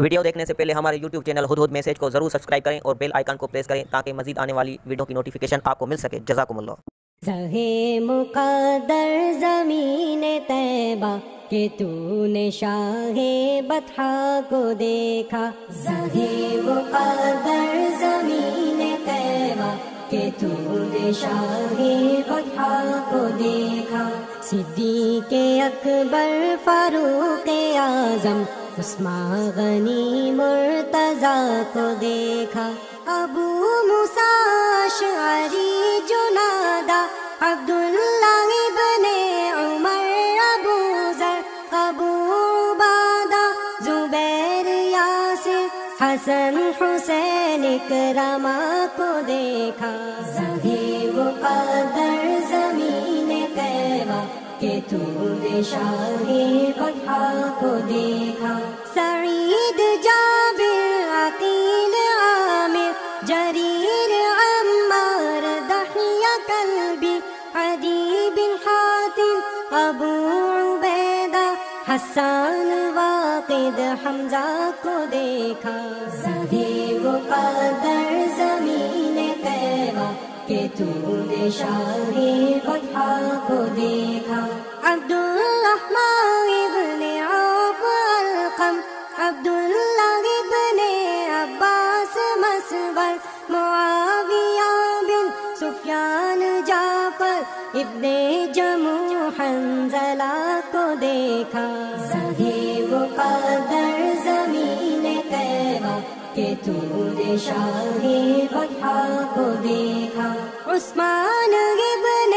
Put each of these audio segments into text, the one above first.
Video دیکھنے سے پہلے ہمارے یوٹیوب چینل ہدہد میسج کو ضرور سبسکرائب کریں اور بیل آئیکن کو پریس کریں تاکہ مزید آنے والی ویڈیو کی نوٹیفیکیشن آپ کو مل سکے۔ جزاکم اللہ۔ زہے مقدر زمین طیبہ کہ تو نے شاہ بطحا کو دیکھا، زہے مقدر زمین طیبہ کہ تو نے شاہ بطحا کو دیکھا، صدیق اکبر فاروق اعظم عثمان غنی مرتضیٰ کو دیکھا، ابو موسیٰ اشعری جنادہ عبداللہ ابن عمر ابو ذر ابو عبادہ زبیر یاسر حسن حسین اکرمہ کو دیکھا، زہے مقدر زمین طیبہ کہ تو نے شاہ بطحا کو دیکھا، سعید جابر عقیل عامر جریر عمار دحیہ کلبی عدی بن حاتم ابو عبیدہ حسان واقد حمزہ کو دیکھا، زہے مقدر زمین طیبہ کہ تو نے شاہ بطحا کو دیکھا، عبدالرحمن ابن عوف القم عبداللہ ابن عباس مسور معاویہ بن سفیان جعفر ابن جموح حنظلہ کو دیکھا، زہے مقدر زمین طیبہ کہ تو نے شاہ بطحا کو دیکھا، عثمان ابن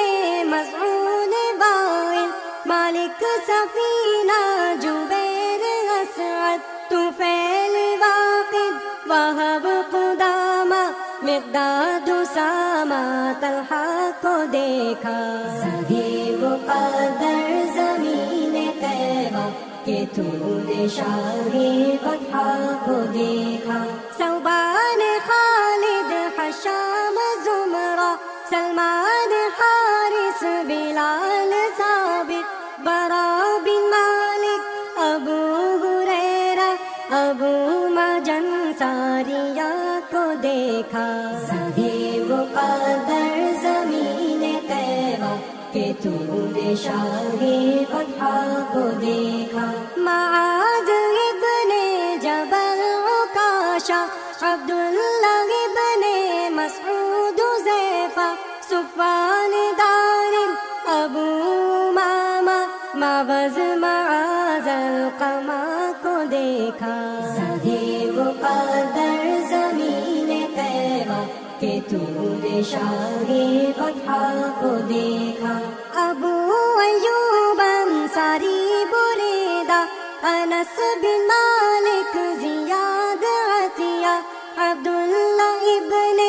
مسعود وائل مالک سفینہ جبیر اسعد طفیل واقد وہب قدامہ مقداد اسامہ طلحہ کو دیکھا، زہے مقدر زمین طیبہ کہ تو نے شاہ بطحا کو دیکھا، ثوبان خالد حشام زمرہ سلمان حارث بلال ثابت برا بن مالک ابو ہریرہ ابو مجن ساریہ کو دیکھا، زہے مقدر زمین طیبہ کہ تو نے شاہ بطحا کو دیکھا، معاذ ابن جبل عکاشہ عبداللہ ابن مسعود حذیفہ صفوان دار ابو امامہ معوذ معاذ القمہ کو دیکھا، زہے مقدر زمین طیبہ کہ تو نے شاہ بطحا کو دیکھا، ابو ایوب انصاری بریدہ انس بن مالک زیاد عطیہ عبداللہ ابن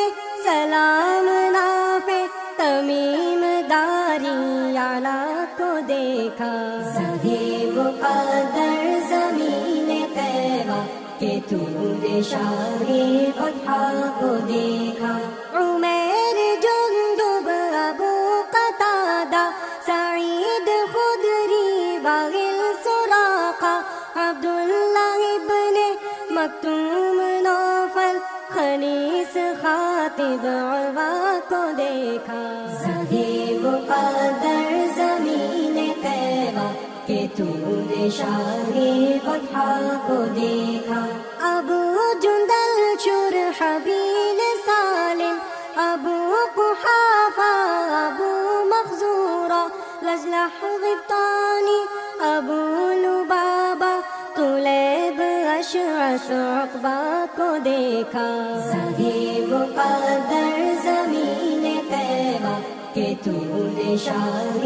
سلام نافع تمیم داری اعلیٰ کو دیکھا، زہے مقدر زمین طیبہ کہ تو نے شاہ بطحا کو دیکھا، عمیر جندب ابو قتادہ سعید خدری باغل سراقہ عبداللہ ابن مکتوم نوفل خنیس خاطب عروہ کو دیکھا، زہے مقدر زمین طیبہ کہ تو نے شاہ بطحا کو دیکھا، ابو جندل شرحبیل سالم ابو قحافہ ابو مخزورہ لجلح غبطانی ابو لبابہ طلیب اشعث عقبہ کو دیکھا، زہے مقدر زمین طیبہ کہ تو نے شاہ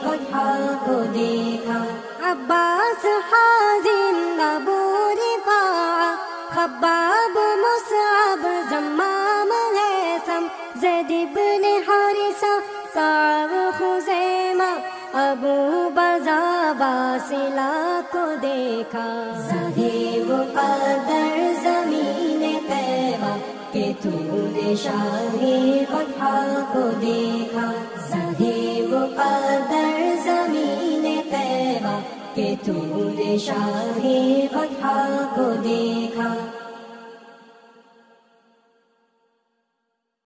بطحا کو دیکھا، عباس حازم ابو رفاعہ خباب مصعب زمام ہیثم زید بن حارثہ کعب خزیمہ ابو برزہ واصلہ کو دیکھا، زہے مقدر زمین طیبہ کہ تو نے شاہ بطحا کو دیکھا، زہے مقدر زمین طیبہ کہ تو نے شاہ بطحا کو دیکھا۔